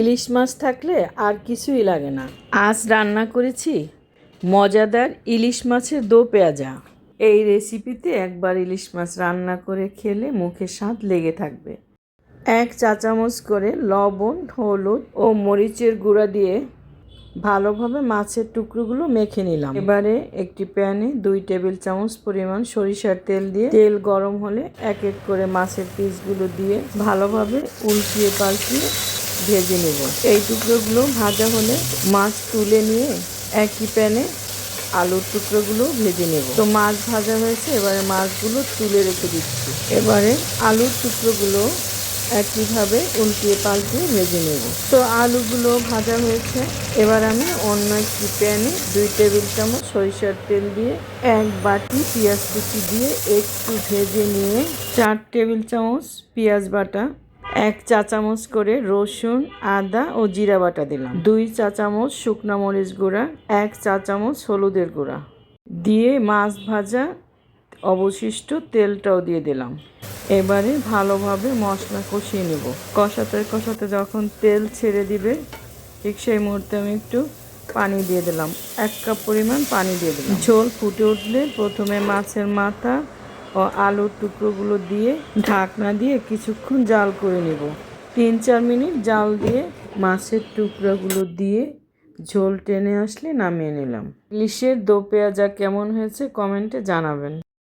ইলিশ মাছ থাকলে আর কিছুই লাগে না। আজ রান্না করেছি মজাদার ইলিশ মাছের দো পেঁয়াজা। এই রেসিপিতে একবার ইলিশ মাছ রান্না করে খেলে মুখে স্বাদ লেগে থাকবে। 1 চা চামচ করে লবণ, হলুদ ও মরিচের গুঁড়া দিয়ে ভালোভাবে মাছের টুকরোগুলো মেখে নিলাম। এবারে একটি প্যানে 2 টেবিল চামচ পরিমাণ সরিষার তেল দিয়ে তেল গরম হলে এক এক করে মাছের পিসগুলো দিয়ে ভালোভাবে উল্টিয়ে পাল্টিয়ে ভেজে নেব। এই টুকরোগুলো ভাজা হলে মাছ তুলে নিয়ে একই প্যানে আলুর টুকরোগুলো ভেজে নেব। তো মাছ ভাজা হয়েছে, এবারে মাছগুলো তুলে রেখে দিচ্ছি। এবারে আলুর টুকরোগুলো একইভাবে উল্টিয়ে পাল্টিয়ে ভেজে নেব। তো আলুগুলো ভাজা হয়েছে, এবার আমি অন্য একটি প্যানে 2 টেবিল চামচ সরিষার তেল দিয়ে 1 বাটি পেঁয়াজ কুচি দিয়ে একটু ভেজে নিয়ে 4 টেবিল চামচ পেঁয়াজ বাটা, 1 চা চামচ করে রসুন, আদা ও জিরা বাটা দিলাম, 2 চা চামচ শুকনা মরিচ গুঁড়া, 1 চা চামচ হলুদের গুঁড়া দিয়ে মাছ ভাজা অবশিষ্ট তেলটাও দিয়ে দিলাম। এবারে ভালোভাবে মশলা কষিয়ে নেব। কষাতে কষাতে যখন তেল ছেড়ে দিবে ঠিক সেই মুহূর্তে আমি একটু পানি দিয়ে দিলাম, 1 কাপ পরিমাণ পানি দিয়ে দিলাম। ঝোল ফুটে উঠলে প্রথমে মাছের মাথা ও আলুর টুকরোগুলো দিয়ে ঢাকনা দিয়ে কিছুক্ষণ জাল করে নেব। 3-4 মিনিট জাল দিয়ে মাছের টুকরোগুলো দিয়ে ঝোল টেনে আসলে নামিয়ে নিলাম। ইলিশের দো পেঁয়াজা কেমন হয়েছে কমেন্টে জানাবেন।